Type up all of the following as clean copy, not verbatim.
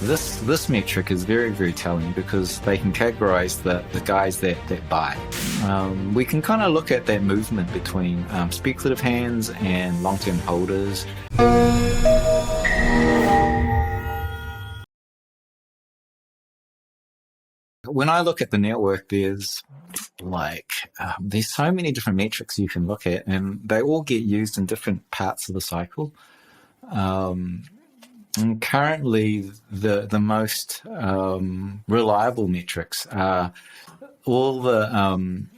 This metric is very telling because they can categorize the guys that buy. We can kind of look at that movement between speculative hands and long-term holders. When I look at the network, there's so many different metrics you can look at, and they all get used in different parts of the cycle. And currently, the most reliable metrics are all the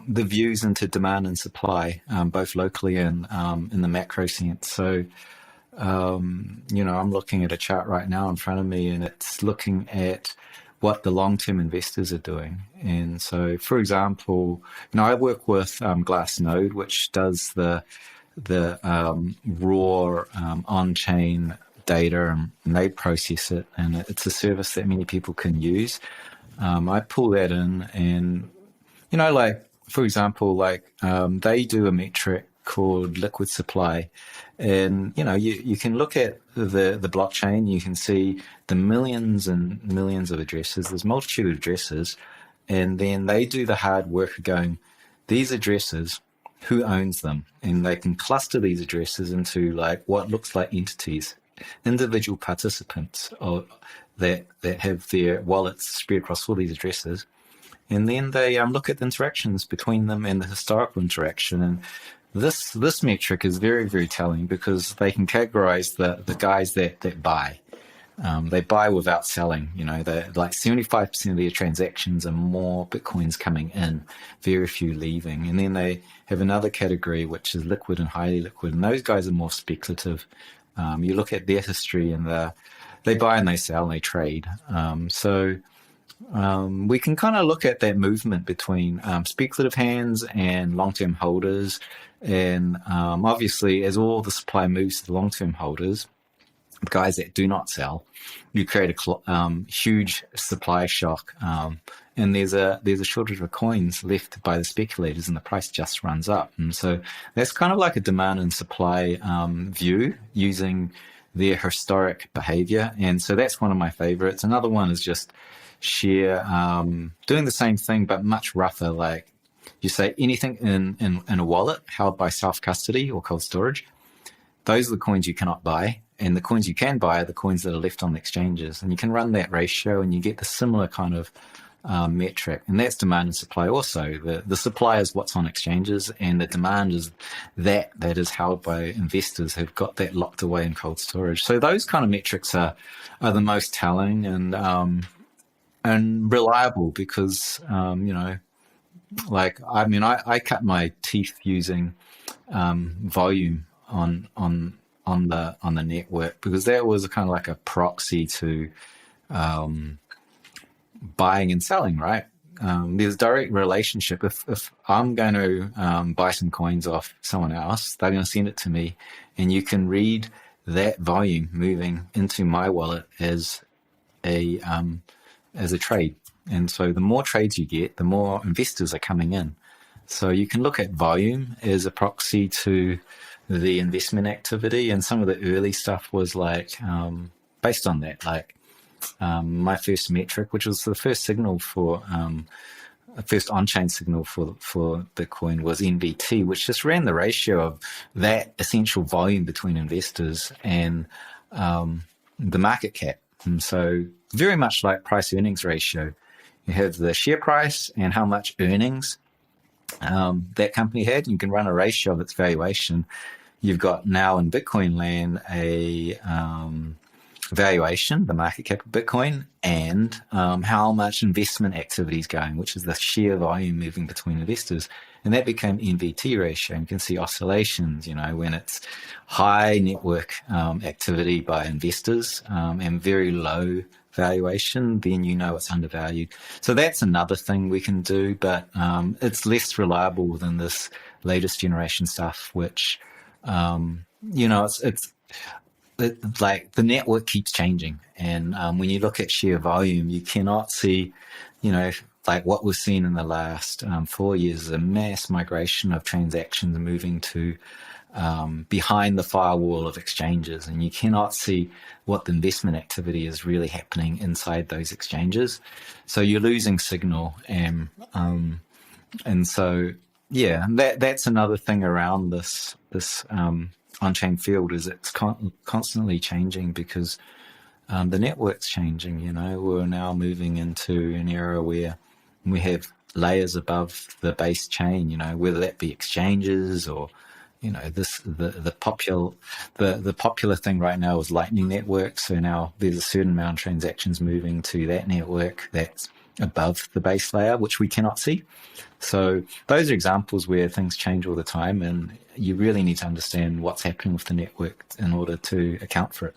views into demand and supply, both locally and in the macro sense. So, I'm looking at a chart right now in front of me, and it's looking at what the long-term investors are doing. And so, for example, I work with Glassnode, which does the raw on-chain data, and they process it, and it's a service that many people can use. I pull that in, and for example, they do a metric called liquid supply, and you can look at the blockchain. You can see the millions and millions of addresses. There's multitude of addresses, and then they do the hard work of going, these addresses, who owns them? And they can cluster these addresses into what looks like entities, individual participants that have their wallets spread across all these addresses. And then they look at the interactions between them and the historical interaction. And this metric is very telling because they can categorize the guys that buy. They buy without selling. They're 75% of their transactions are more Bitcoins coming in, very few leaving. And then they have another category, which is liquid and highly liquid. And those guys are more speculative. You look at their history, and they buy and they sell and they trade. We can kind of look at that movement between speculative hands and long-term holders. And obviously, as all the supply moves to the long-term holders, the guys that do not sell, you create a huge supply shock, and there's a shortage of coins left by the speculators, and the price just runs up. And so that's kind of like a demand and supply view using their historic behavior. And so that's one of my favorites. Another one is just sheer doing the same thing but much rougher. Like you say, anything in a wallet held by self-custody or cold storage, those are the coins you cannot buy. And the coins you can buy are the coins that are left on the exchanges. And you can run that ratio, and you get the similar kind of metric. And that's demand and supply also. The supply is what's on exchanges, and the demand is that is held by investors who've got that locked away in cold storage. So those kind of metrics are the most telling and reliable because, I cut my teeth using volume on the network, because that was kind of like a proxy to buying and selling, right? There's a direct relationship. If I'm going to buy some coins off someone else, they're going to send it to me, and you can read that volume moving into my wallet as a trade. And so the more trades you get, the more investors are coming in. So you can look at volume as a proxy to the investment activity, and some of the early stuff was based on that. My first metric, which was the first signal for first on-chain signal for Bitcoin, was NVT, which just ran the ratio of that essential volume between investors and the market cap. And so very much like price earnings ratio, you have the share price and how much earnings that company had. You can run a ratio of its valuation. You've got now in Bitcoin land a valuation, the market cap of Bitcoin, and how much investment activity is going, which is the sheer volume moving between investors. And that became NVT ratio. And you can see oscillations, when it's high network activity by investors and very low valuation, then it's undervalued. So that's another thing we can do, but it's less reliable than this latest generation stuff, which it's the network keeps changing. And when you look at sheer volume, you cannot see, what we've seen in the last 4 years is a mass migration of transactions moving to behind the firewall of exchanges, and you cannot see what the investment activity is really happening inside those exchanges. So you're losing signal, and so yeah, that's another thing around this on-chain field is it's constantly changing because the network's changing. You know, we're now moving into an era where we have layers above the base chain. You know, whether that be exchanges or the popular thing right now is Lightning Network. So now there's a certain amount of transactions moving to that network that's above the base layer, which we cannot see. So those are examples where things change all the time, and you really need to understand what's happening with the network in order to account for it.